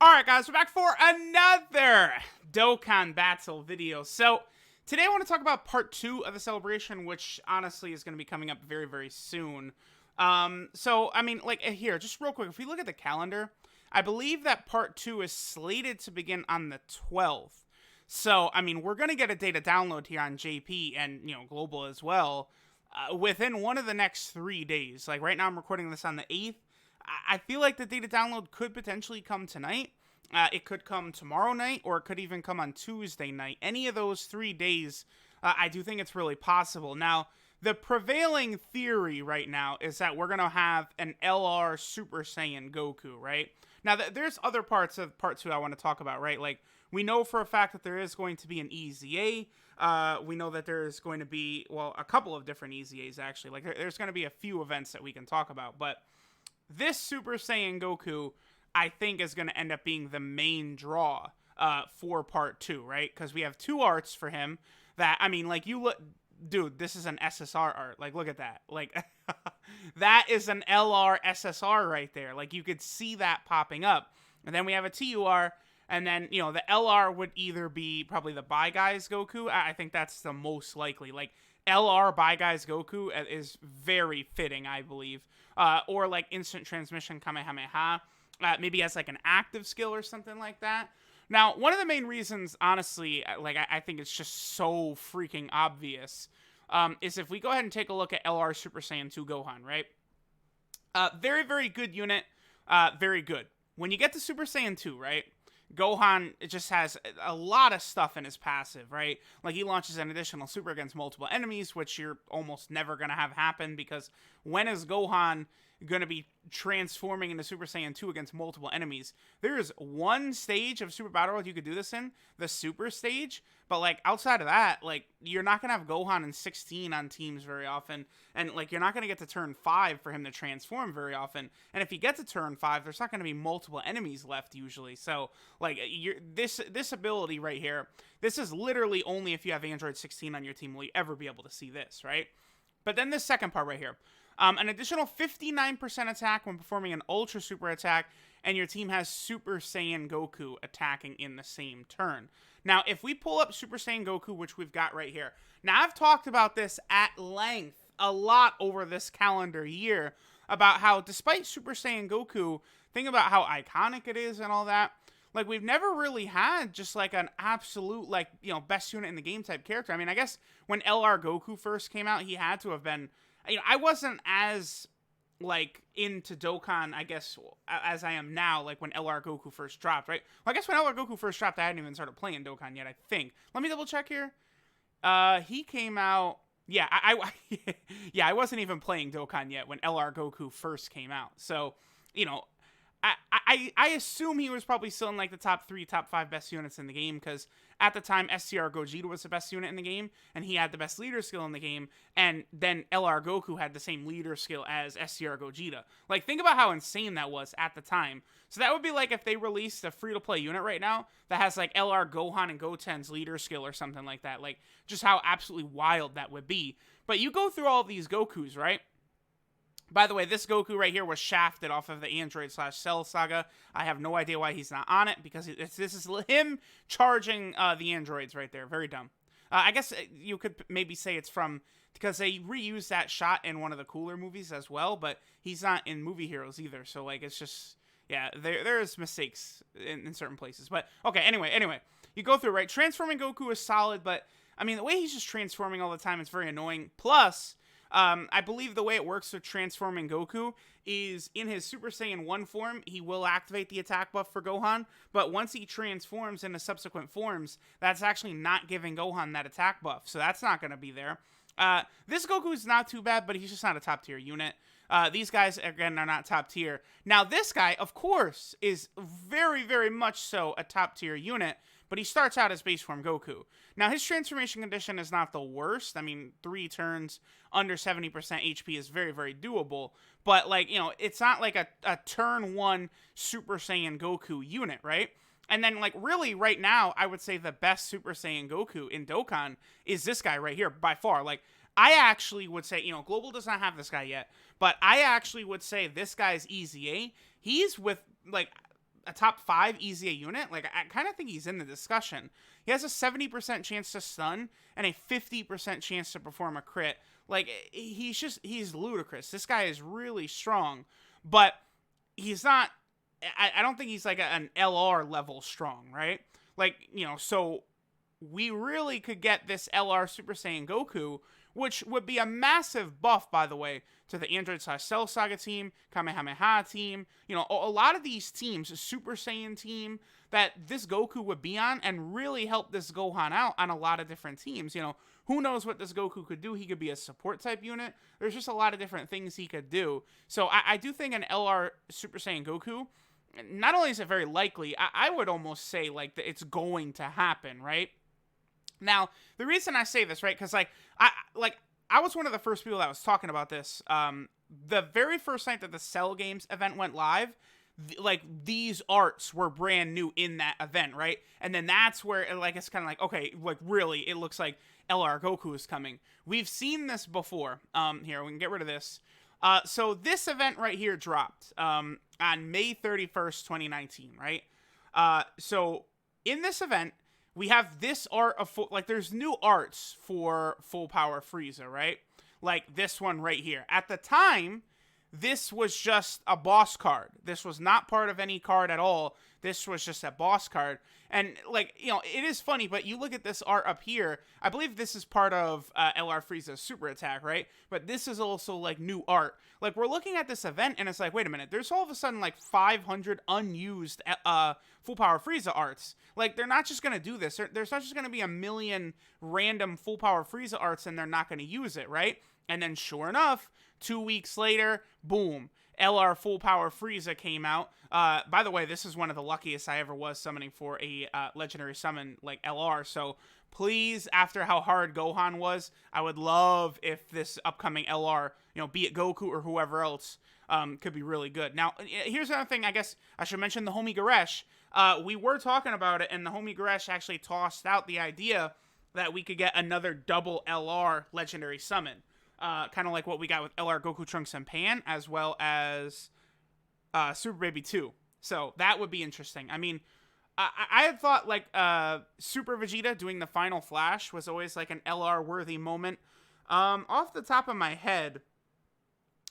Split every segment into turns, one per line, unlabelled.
Alright guys, we're back for another Dokkan battle video. So, today I want to talk about part 2 of the celebration, which honestly is going to be coming up very, very soon. Here, just real quick, if we look at the calendar, I believe that part 2 is slated to begin on the 12th. So, we're going to get a data download here on JP and, Global as well, within one of the next 3 days. Like, right now I'm recording this on the 8th. I feel like the data download could potentially come tonight. It could come tomorrow night, or it could even come on Tuesday night. Any of those 3 days, I do think it's really possible. Now, the prevailing theory right now is that we're going to have an LR Super Saiyan Goku, right? Now, there's other parts of part 2 I want to talk about, right? Like, we know for a fact that there is going to be an EZA. We know that there's going to be, well, a couple of different EZAs, actually. Like, there's going to be a few events that we can talk about, but this Super Saiyan Goku, I think, is going to end up being the main draw for part 2, right? Because we have 2 arts for him that, you look, dude, this is an SSR art. Like, look at that. Like, that is an LR SSR right there. Like, you could see that popping up. And then we have a TUR, and then, the LR would either be probably the Bye Guys Goku. I think that's the most likely. Like, LR Bye Guys Goku is very fitting, I believe. Or like instant transmission Kamehameha. Maybe as like an active skill or something like that. Now, one of the main reasons, honestly, I think it's just so freaking obvious, is if we go ahead and take a look at LR Super Saiyan 2 Gohan, right? Very, very good unit. Very good. When you get to Super Saiyan 2, right? Gohan just has a lot of stuff in his passive, right? Like, he launches an additional super against multiple enemies, which you're almost never going to have happen, because when is Gohan going to be transforming into Super Saiyan 2 against multiple enemies? There is one stage of Super Battle World you could do this in, the Super stage, but, like, outside of that, like, you're not going to have Gohan in 16 on teams very often, and, like, you're not going to get to turn 5 for him to transform very often, and if you get to turn 5, there's not going to be multiple enemies left usually, so, like, this ability right here, this is literally only if you have Android 16 on your team will you ever be able to see this, right? But then this second part right here, an additional 59% attack when performing an Ultra Super attack, and your team has Super Saiyan Goku attacking in the same turn. Now, if we pull up Super Saiyan Goku, which we've got right here, now I've talked about this at length a lot over this calendar year, about how despite Super Saiyan Goku, think about how iconic it is and all that, like, we've never really had just, like, an absolute, like, best unit in the game type character. I guess when LR Goku first came out, he had to have been, I wasn't as, like, into Dokkan, I guess, as I am now, like, when LR Goku first dropped, right? Well, I guess when LR Goku first dropped, I hadn't even started playing Dokkan yet, I think. Let me double check here. He came out, yeah, yeah, I wasn't even playing Dokkan yet when LR Goku first came out. So, I assume he was probably still in, like, the top 3, top 5 best units in the game, because at the time, STR Gogeta was the best unit in the game, and he had the best leader skill in the game, and then LR Goku had the same leader skill as STR Gogeta. Like, think about how insane that was at the time. So that would be like if they released a free-to-play unit right now that has, like, LR Gohan and Goten's leader skill or something like that. Like, just how absolutely wild that would be. But you go through all these Gokus, right? By the way, this Goku right here was shafted off of the Android/Cell saga. I have no idea why he's not on it, because this is him charging the androids right there. Very dumb. I guess you could maybe say it's from, because they reused that shot in one of the cooler movies as well, but he's not in Movie Heroes either. So, like, it's just, yeah, there's mistakes in certain places. But, okay, anyway, you go through, right? Transforming Goku is solid, but, the way he's just transforming all the time is very annoying. Plus, I believe the way it works with transforming Goku is in his Super Saiyan 1 form, he will activate the attack buff for Gohan, but once he transforms into subsequent forms, that's actually not giving Gohan that attack buff, so that's not going to be there. This Goku is not too bad, but he's just not a top tier unit. These guys, again, are not top tier. Now, this guy, of course, is very, very much so a top tier unit, but he starts out as base form Goku. Now, his transformation condition is not the worst. 3 turns under 70% HP is very, very doable. But, like, it's not like a turn 1 Super Saiyan Goku unit, right? And then, like, really, right now, I would say the best Super Saiyan Goku in Dokkan is this guy right here, by far. Like, I actually would say, Global does not have this guy yet, but I actually would say this guy's EZA, he's with, like, a top 5 EZA unit, like I kind of think he's in the discussion. He has a 70% chance to stun and a 50% chance to perform a crit. Like he's ludicrous. This guy is really strong, but he's not. I don't think he's like an LR level strong, right? Like, so we really could get this LR Super Saiyan Goku, which would be a massive buff, by the way, to the Android/Cell Saga team, Kamehameha team, a lot of these teams, Super Saiyan team, that this Goku would be on and really help this Gohan out on a lot of different teams. Who knows what this Goku could do? He could be a support type unit. There's just a lot of different things he could do. So I do think an LR Super Saiyan Goku, not only is it very likely, I would almost say like it's going to happen, right? Now, the reason I say this, right, because I was one of the first people that was talking about this. The very first night that the Cell Games event went live, these arts were brand new in that event, right? And then that's where it's kind of like, okay, like really, it looks like LR Goku is coming. We've seen this before. Here, we can get rid of this. So this event right here dropped on May 31st, 2019, right? So in this event, we have this art of there's new arts for Full Power Frieza, right? Like this one right here. At the time, this was just a boss card. This was not part of any card at all. This was just a boss card. And it is funny, but you look at this art up here. I believe this is part of LR Frieza's super attack, right? But this is also like new art. Like we're looking at this event and it's like, wait a minute, there's all of a sudden like 500 unused Full Power Frieza arts. Like they're not just going to do this. There's not just going to be a million random Full Power Frieza arts and they're not going to use it, right? And then sure enough, 2 weeks later, boom, LR Full Power Frieza came out. By the way, this is one of the luckiest I ever was summoning for a legendary summon like LR. So please, after how hard Gohan was, I would love if this upcoming LR, be it Goku or whoever else, could be really good. Now, here's another thing I guess I should mention, the homie Goresh. We were talking about it, and the homie Goresh actually tossed out the idea that we could get another double LR legendary summon. Kind of like what we got with LR Goku, Trunks, and Pan, as well as Super Baby 2. So that would be interesting. I mean, I had thought like Super Vegeta doing the final flash was always like an LR worthy moment. Off the top of my head,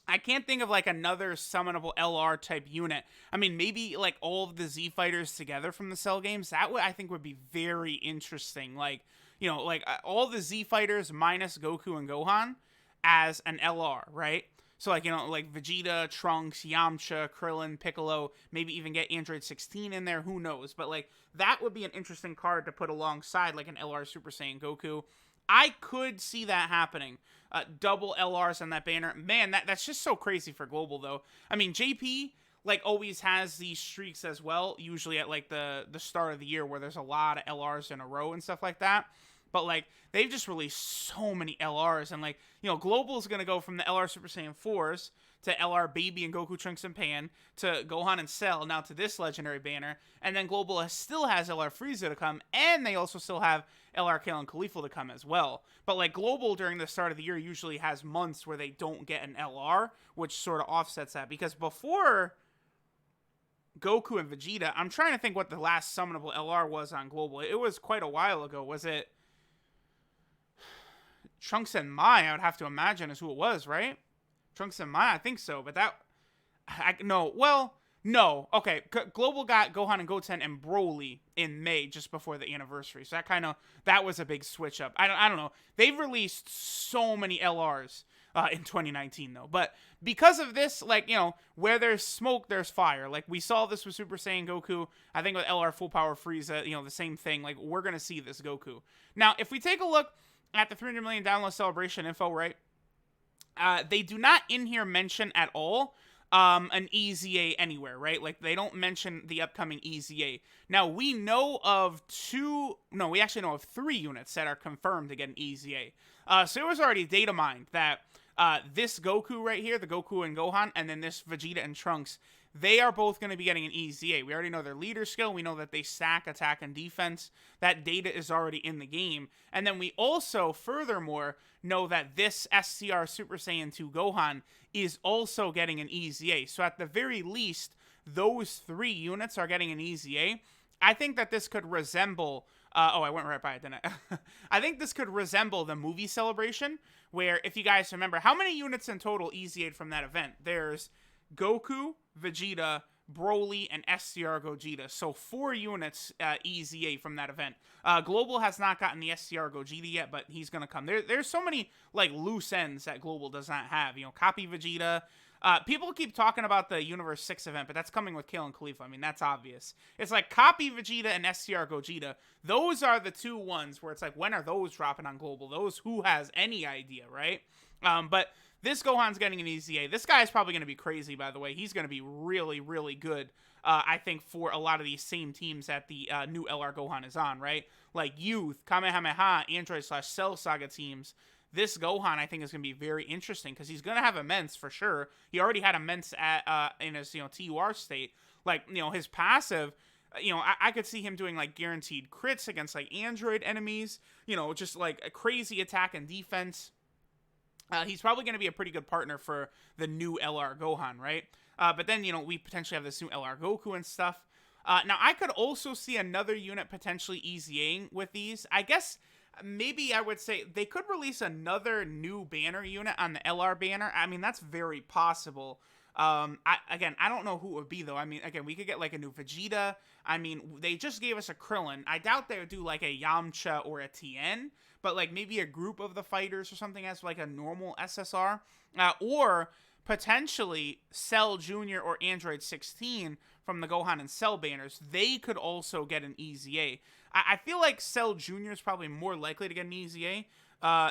I can't think of like another summonable LR type unit. I mean, maybe like all of the Z fighters together from the Cell Games. That would, I think, would be very interesting. Like, all the Z fighters minus Goku and Gohan as an LR, right? So like, like Vegeta, Trunks, Yamcha, Krillin, Piccolo, maybe even get Android 16 in there, who knows? But like, that would be an interesting card to put alongside like an LR Super Saiyan Goku. I could see that happening. Double LRs on that banner. Man, that's just so crazy for Global, though. I mean, JP, like, always has these streaks as well, usually at, like, the start of the year where there's a lot of LRs in a row and stuff like that. But, like, they've just released so many LRs. And, like, Global is going to go from the LR Super Saiyan 4s to LR Baby and Goku, Trunks, and Pan, to Gohan and Cell, now to this legendary banner. And then Global still has LR Frieza to come, and they also still have LR Kale and Khalifa to come as well. But, like, Global during the start of the year usually has months where they don't get an LR, which sort of offsets that. Because before Goku and Vegeta, I'm trying to think what the last summonable LR was on Global. It was quite a while ago. Was it Trunks and Mai? I would have to imagine is who it was, right? Trunks and Mai, I think so, but no. Okay, Global got Gohan and Goten and Broly in May, just before the anniversary. So that was a big switch up. I don't know. They've released so many LRs in 2019 though, but because of this, like, where there's smoke, there's fire. Like we saw this with Super Saiyan Goku. I think with LR Full Power Frieza, the same thing. Like we're gonna see this Goku. Now, if we take a look at the 300 million download celebration info, right? They do not in here mention at all an EZA anywhere, right? Like, they don't mention the upcoming EZA. Now, we know of we actually know of 3 units that are confirmed to get an EZA. So it was already data mined that this Goku right here, the Goku and Gohan, and then this Vegeta and Trunks, they are both going to be getting an EZA. We already know their leader skill. We know that they stack attack and defense. That data is already in the game. And then we also, furthermore, know that this SCR Super Saiyan 2 Gohan is also getting an EZA. So at the very least, those 3 units are getting an EZA, I think that this could resemble. I went right by it, didn't I? I think this could resemble the movie Celebration, where, if you guys remember, how many units in total EZA'd from that event? There's Goku, Vegeta, Broly, and STR Gogeta. So 4 units EZA from that event. Global has not gotten the STR Gogeta yet, but he's going to come. There's so many like loose ends that Global does not have. You know, copy Vegeta. People keep talking about the Universe 6 event, but that's coming with Kale and Khalifa. I mean, that's obvious. It's like copy Vegeta and STR Gogeta. Those are the 2 ones where it's like, when are those dropping on Global? Those, who has any idea, right? But this Gohan's getting an EZA. This guy is probably going to be crazy, by the way. He's going to be really, really good, I think, for a lot of these same teams that the new LR Gohan is on, right? Like Youth, Kamehameha, Android/Cell Saga teams. This Gohan, I think, is going to be very interesting because he's going to have immense for sure. He already had immense in his TUR state. Like, his passive, I could see him doing like guaranteed crits against like Android enemies. Just like a crazy attack and defense. He's probably going to be a pretty good partner for the new LR Gohan, right? But then, we potentially have this new LR Goku and stuff. Now, I could also see another unit potentially EZAing with these. I guess maybe I would say they could release another new banner unit on the LR banner. I mean, that's very possible. I don't know who it would be, though. I mean, again, we could get like a new Vegeta. I mean, they just gave us a Krillin. I doubt they would do like a Yamcha or a Tien, but like maybe a group of the fighters or something as like a normal SSR. Or potentially Cell Jr. or Android 16 from the Gohan and Cell banners. They could also get an EZA. I feel like Cell Jr. is probably more likely to get an EZA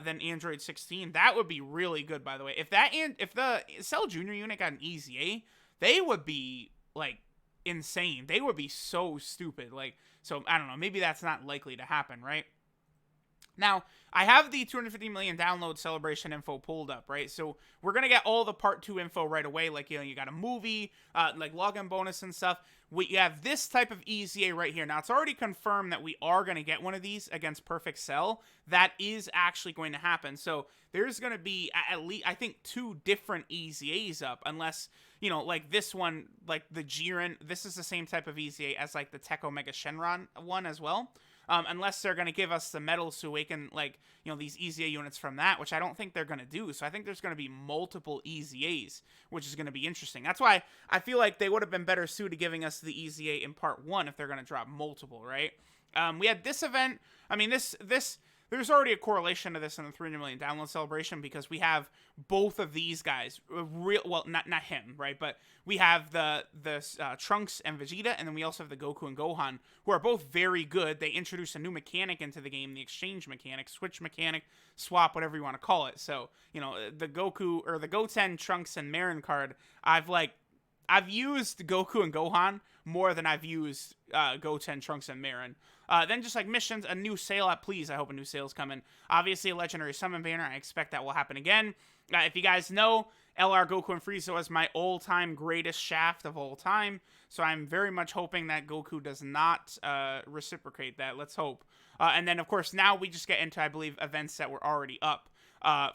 than Android 16. That would be really good, by the way. If the Cell Jr. unit got an EZA, they would be like insane. They would be so stupid. So I don't know. Maybe that's not likely to happen, right? Now, I have the 250 million download celebration info pulled up, right? So we're going to get all the part 2 info right away. Like, you got a movie, like login bonus and stuff. We have this type of EZA right here. Now, it's already confirmed that we are going to get one of these against Perfect Cell. That is actually going to happen. So there's going to be at least, I think, 2 different EZAs up, unless, like this one, like the Jiren, this is the same type of EZA as like the Tech Omega Shenron one as well. Unless they're going to give us the medals to awaken, like, these EZA units from that, which I don't think they're going to do. So I think there's going to be multiple EZAs, which is going to be interesting. That's why I feel like they would have been better suited giving us the EZA in part 1 if they're going to drop multiple, right? We had this event. I mean, there's already a correlation to this in the 300 million download celebration because we have both of these guys. Not him, right? But we have the Trunks and Vegeta, and then we also have the Goku and Gohan, who are both very good. They introduced a new mechanic into the game, the exchange mechanic, switch mechanic, swap, whatever you want to call it. So, the Goku or the Goten, Trunks, and Marin card, I've used Goku and Gohan more than I've used Goten, Trunks, and Marin. Then just like missions, a new sale. Please, I hope a new sale's coming. Obviously, a legendary summon banner. I expect that will happen again. If you guys know, LR Goku and Frieza was my all-time greatest shaft of all time. So I'm very much hoping that Goku does not reciprocate that. Let's hope. And then, of course, now we just get into, I believe, events that were already up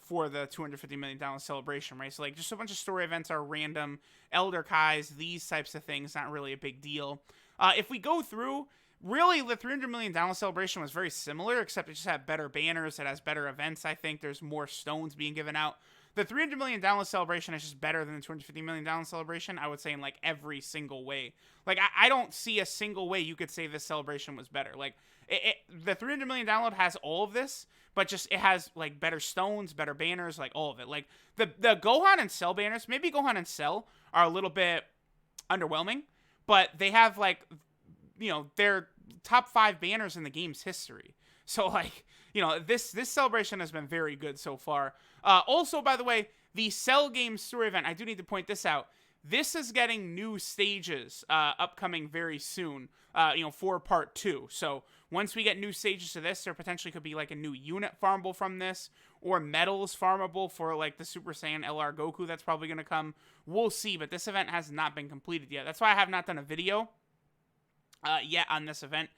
for the 250 million download celebration, right? So, like, just a bunch of story events are random. Elder Kais, these types of things, not really a big deal. If we go through, really, the 300 million download celebration was very similar, except it just had better banners. It has better events, I think. There's more stones being given out. The 300 million download celebration is just better than the 250 million download celebration, I would say, in, like, every single way. Like, I don't see a single way you could say this celebration was better. Like, the 300 million download has all of this, but just it has, like, better stones, better banners, like, all of it. Like, the Gohan and Cell banners, maybe Gohan and Cell are a little bit underwhelming, but they have, like, their top 5 banners in the game's history. So, like, this celebration has been very good so far. Also, by the way, the Cell game story event, I do need to point this out. This is getting new stages upcoming very soon, for part 2. So once we get new stages to this, there potentially could be like a new unit farmable from this, or medals farmable for like the Super Saiyan LR Goku that's probably going to come. We'll see, but this event has not been completed yet. That's why I have not done a video yet on this event,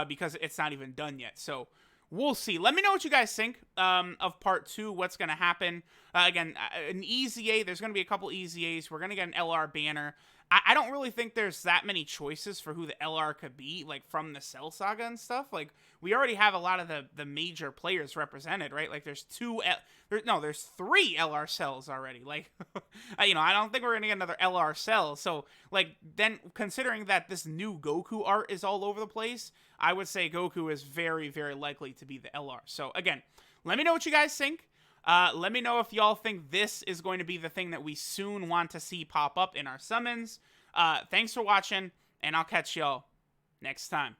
because it's not even done yet. So we'll see. Let me know what you guys think of part 2, what's going to happen. Again, an EZA, there's going to be a couple EZAs. We're going to get an LR banner. I don't really think there's that many choices for who the LR could be, like from the Cell Saga and stuff. Like we already have a lot of the major players represented, right? Like there's three LR cells already. Like I don't think we're gonna get another LR cell. So like then considering that this new Goku art is all over the place, I would say Goku is very, very likely to be the LR. So again, let me know what you guys think. Let me know if y'all think this is going to be the thing that we soon want to see pop up in our summons. Thanks for watching, and I'll catch y'all next time.